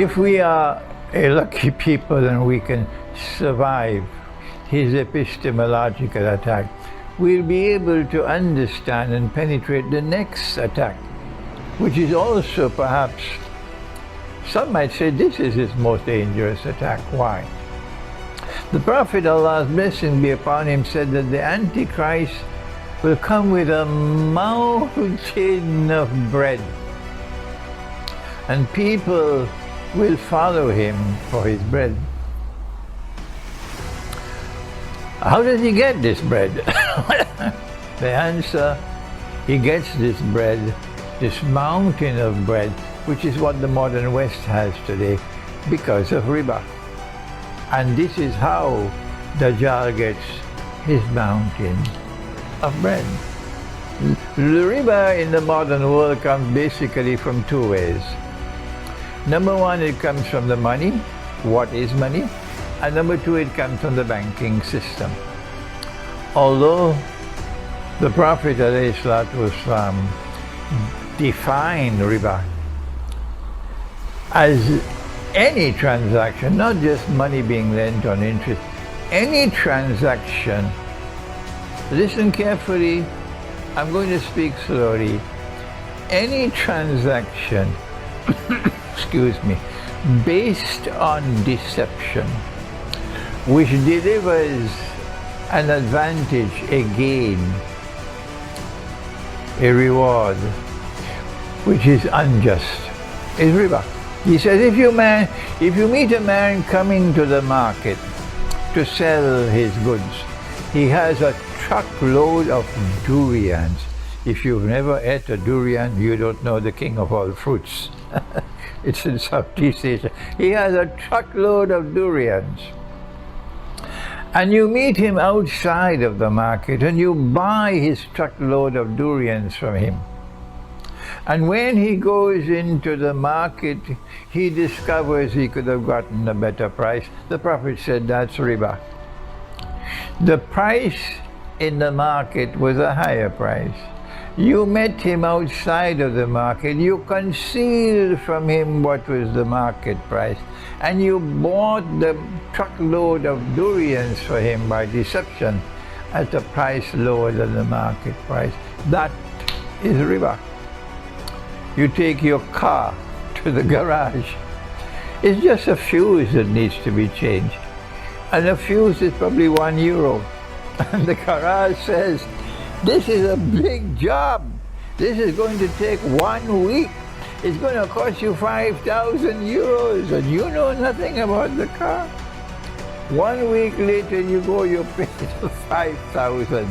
If we are a lucky people and we can survive his epistemological attack, we'll be able to understand and penetrate the next attack, which is also perhaps, some might say this is his most dangerous attack. Why? The Prophet, Allah's blessing be upon him, said that the Antichrist will come with a mountain of bread, and people will follow him for his bread. How does he get this bread? The answer, he gets this bread, this mountain of bread, which is what the modern West has today, because of riba. And this is how Dajjal gets his mountain of bread. The riba in the modern world comes basically from two ways. Number one, it comes from the money. What is money? And number two, it comes from the banking system. Although the Prophet ﷺ defined riba as any transaction, not just money being lent on interest, any transaction. Listen carefully, I'm going to speak slowly. Any transaction, excuse me, based on deception, which delivers an advantage, a gain, a reward, which is unjust, is riba. He says, if you meet a man coming to the market to sell his goods, he has a truckload of durians. If you've never ate a durian, you don't know the king of all fruits. It's in Southeast Asia. He has a truckload of durians. And you meet him outside of the market and you buy his truckload of durians from him. And when he goes into the market, he discovers he could have gotten a better price. The Prophet said that's riba. The price in the market was a higher price. You met him outside of the market, you concealed from him what was the market price, and you bought the truckload of durians for him by deception at a price lower than the market price. That is riba. You take your car to the garage. It's just a fuse that needs to be changed. And the fuse is probably €1. And the garage says, this is a big job. This is going to take 1 week. It's going to cost you €5,000. And you know nothing about the car. 1 week later you go, you pay $5,000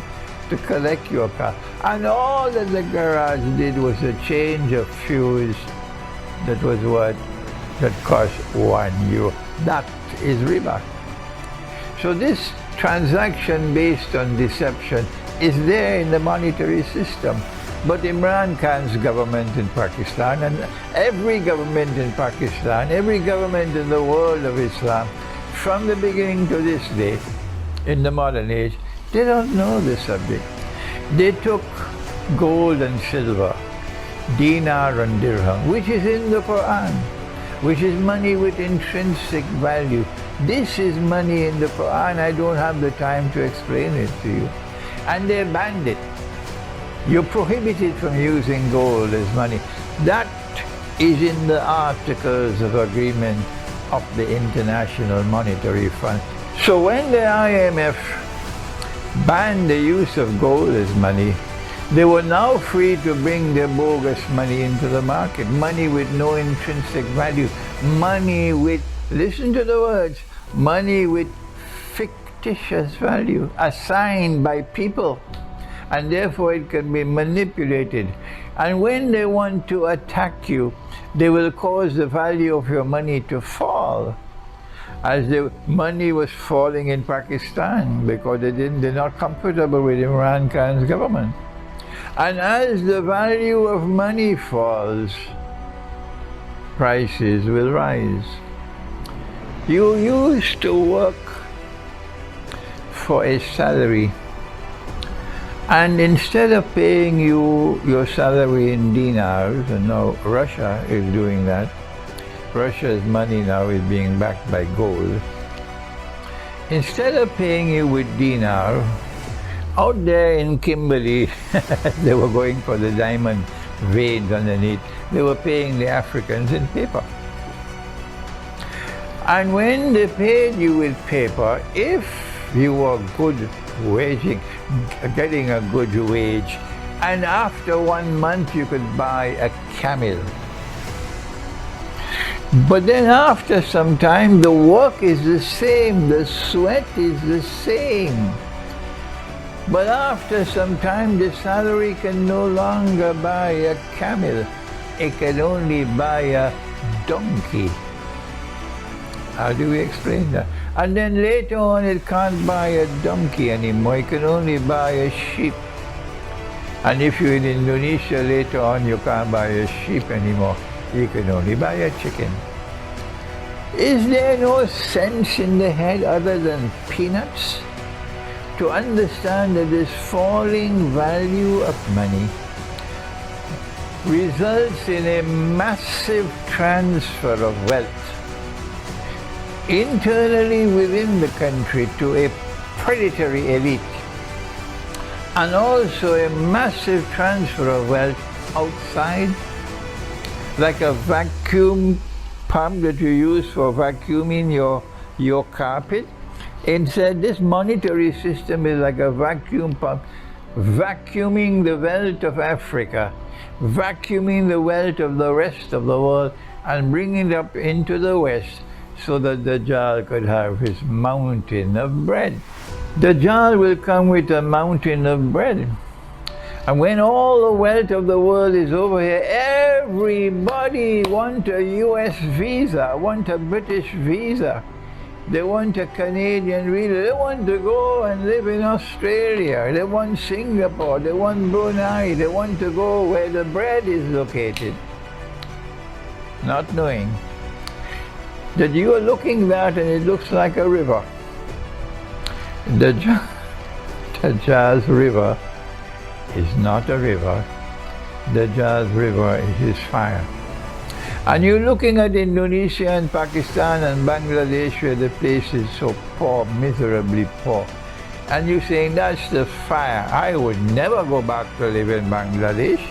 to collect your car. And all that the garage did was a change of fuse that was what? That cost €1. That is riba. So this transaction based on deception is there in the monetary system. But Imran Khan's government in Pakistan, and every government in Pakistan, every government in the world of Islam, from the beginning to this day, in the modern age, they don't know the subject. They took gold and silver, dinar and dirham, which is in the Quran, which is money with intrinsic value. This is money in the Quran. I don't have the time to explain it to you. And they banned it. You're prohibited from using gold as money. That is in the Articles of Agreement of the International Monetary Fund. So when the IMF banned the use of gold as money, they were now free to bring their bogus money into the market. Money with no intrinsic value. Money with, listen to the words, money with fictitious value assigned by people, and therefore it can be manipulated. And when they want to attack you, they will cause the value of your money to fall, as the money was falling in Pakistan because they're not comfortable with Imran Khan's government. And as the value of money falls, prices will rise. You used to work for a salary, and instead of paying you your salary in dinars, and now Russia is doing that, Russia's money now is being backed by gold. Instead of paying you with dinar, out there in Kimberley, they were going for the diamond veins underneath. They were paying the Africans in paper. And when they paid you with paper, if you were good waging, getting a good wage, and after 1 month you could buy a camel. But then after some time, the work is the same, the sweat is the same. But after some time, the salary can no longer buy a camel. It can only buy a donkey. How do we explain that? And then later on, it can't buy a donkey anymore. It can only buy a sheep. And if you're in Indonesia, later on, you can't buy a sheep anymore. You can only buy a chicken. Is there no sense in the head other than peanuts to understand that this falling value of money results in a massive transfer of wealth internally within the country to a predatory elite, and also a massive transfer of wealth outside, like a vacuum pump that you use for vacuuming your carpet. Instead, this monetary system is like a vacuum pump, vacuuming the wealth of Africa, vacuuming the wealth of the rest of the world, and bringing it up into the West so that Dajjal could have his mountain of bread. Dajjal will come with a mountain of bread. And when all the wealth of the world is over here, everybody wants a US visa, want a British visa. They want a Canadian visa. They want to go and live in Australia. They want Singapore. They want Brunei. They want to go where the bread is located. Not knowing that you are looking at and it looks like a river. Dajjal's river is not a river. Dajjal's river is his fire. And you're looking at Indonesia and Pakistan and Bangladesh, where the place is so poor, miserably poor. And you're saying, that's the fire. I would never go back to live in Bangladesh.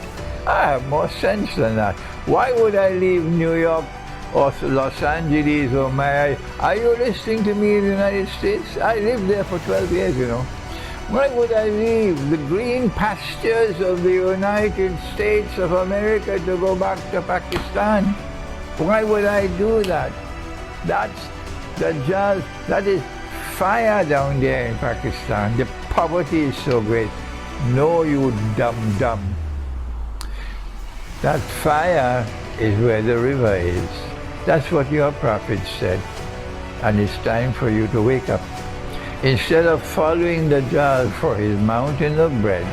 I have more sense than that. Why would I leave New York or Los Angeles or Miami? Are you listening to me in the United States? I lived there for 12 years, you know. Why would I leave the green pastures of the United States of America to go back to Pakistan? Why would I do that? That's Dajjal. That is fire down there in Pakistan. The poverty is so great. No, you dumb. That fire is where the river is. That's what your prophet said. And it's time for you to wake up. Instead of following Dajjal for his mountain of bread,